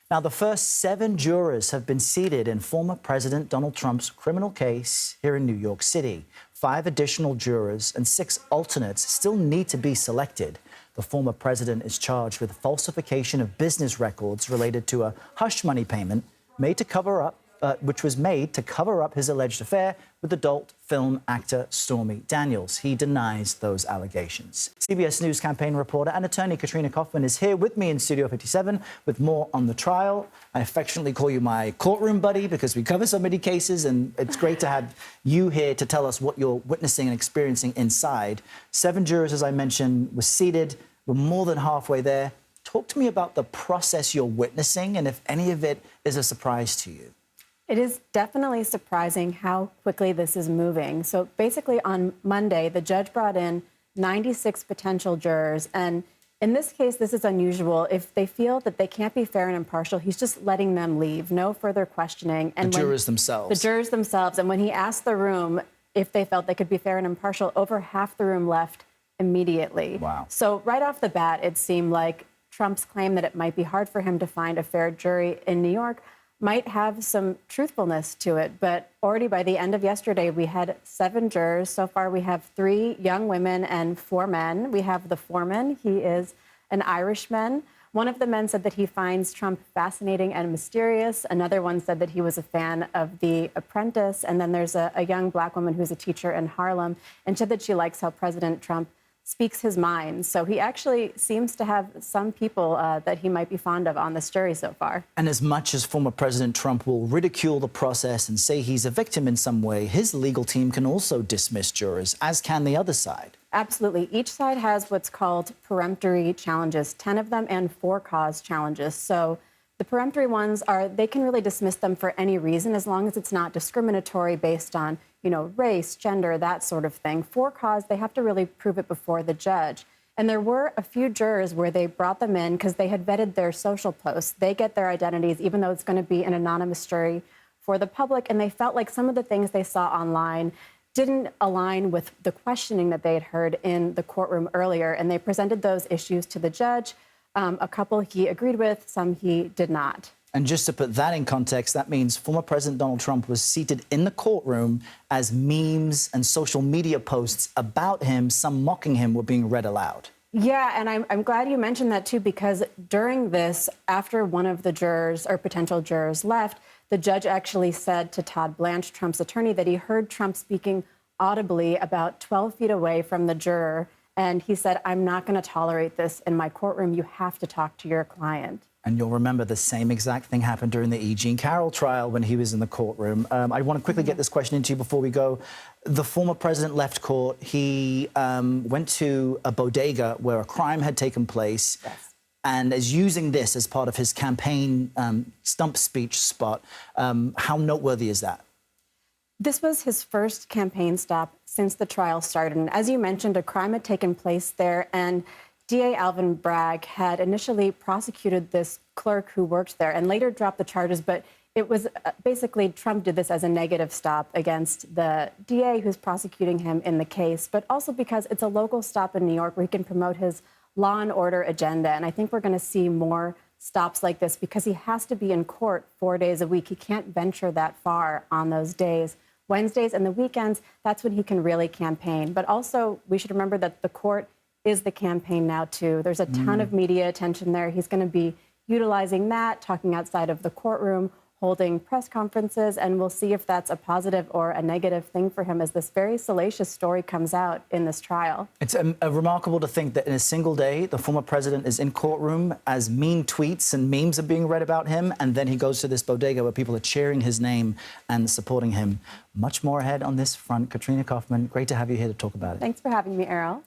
Now, the first 7 jurors have been seated in former President Donald Trump's criminal case here in New York City. 5 additional jurors and 6 alternates still need to be selected. The former president is charged with falsification of business records related to a hush money payment which was made to cover up his alleged affair with adult film actor Stormy Daniels. He denies those allegations. CBS News campaign reporter and attorney Katrina Kaufman is here with me in Studio 57 with more on the trial. I affectionately call you my courtroom buddy because we cover so many cases, and it's great to have you here to tell us what you're witnessing and experiencing inside. 7 jurors, as I mentioned, were seated. We're more than halfway there. Talk to me about the process you're witnessing and if any of it is a surprise to you. It is definitely surprising how quickly this is moving. So basically on Monday, the judge brought in 96 potential jurors. And in this case, this is unusual. If they feel that they can't be fair and impartial, he's just letting them leave, no further questioning. And the jurors themselves. The jurors themselves. And when he asked the room if they felt they could be fair and impartial, over half the room left immediately. Wow. So right off the bat, it seemed like Trump's claim that it might be hard for him to find a fair jury in New York might have some truthfulness to it. But already by the end of yesterday, we had 7 jurors. So far, we have 3 young women and 4 men. We have the foreman. He is an Irishman. One of the men said that he finds Trump fascinating and mysterious. Another one said that he was a fan of The Apprentice. And then there's a young Black woman who's a teacher in Harlem and said that she likes how President Trump speaks his mind. So he actually seems to have some people that he might be fond of on this jury so far. And as much as former President Trump will ridicule the process and say he's a victim in some way, his legal team can also dismiss jurors, as can the other side. Absolutely. Each side has what's called peremptory challenges, 10 of them, and for-cause challenges. So the peremptory ones are, they can really dismiss them for any reason as long as it's not discriminatory based on, race, gender, that sort of thing. For cause, they have to really prove it before the judge. And there were a few jurors where they brought them in because they had vetted their social posts. They get their identities, even though it's going to be an anonymous jury for the public. And they felt like some of the things they saw online didn't align with the questioning that they had heard in the courtroom earlier. And they presented those issues to the judge. A couple he agreed with, some he did not. And just to put that in context, that means former President Donald Trump was seated in the courtroom as memes and social media posts about him, some mocking him, were being read aloud. Yeah, and I'm glad you mentioned that, too, because during this, after one of the jurors or potential jurors left, the judge actually said to Todd Blanche, Trump's attorney, that he heard Trump speaking audibly about 12 feet away from the juror. And he said, "I'm not going to tolerate this in my courtroom. You have to talk to your client." And you'll remember the same exact thing happened during the E. Jean Carroll trial when he was in the courtroom. I want to quickly get this question into you before we go. The former president left court. He went to a bodega where a crime had taken place. Yes. And is using this as part of his campaign stump speech spot. How noteworthy is that? This was his first campaign stop since the trial started. And as you mentioned, a crime had taken place there, and DA Alvin Bragg had initially prosecuted this clerk who worked there and later dropped the charges. But it was basically Trump did this as a negative stop against the DA who's prosecuting him in the case, but also because it's a local stop in New York where he can promote his law and order agenda. And I think we're going to see more stops like this because he has to be in court 4 days a week. He can't venture that far on those days. Wednesdays and the weekends, that's when he can really campaign. But also, we should remember that the court is the campaign now, too. There's a ton of media attention there. He's going to be utilizing that, talking outside of the courtroom, holding press conferences, and we'll see if that's a positive or a negative thing for him as this very salacious story comes out in this trial. It's remarkable to think that in a single day, the former president is in courtroom as mean tweets and memes are being read about him, and then he goes to this bodega where people are cheering his name and supporting him. Much more ahead on this front. Katrina Kaufman, great to have you here to talk about it. Thanks for having me, Errol.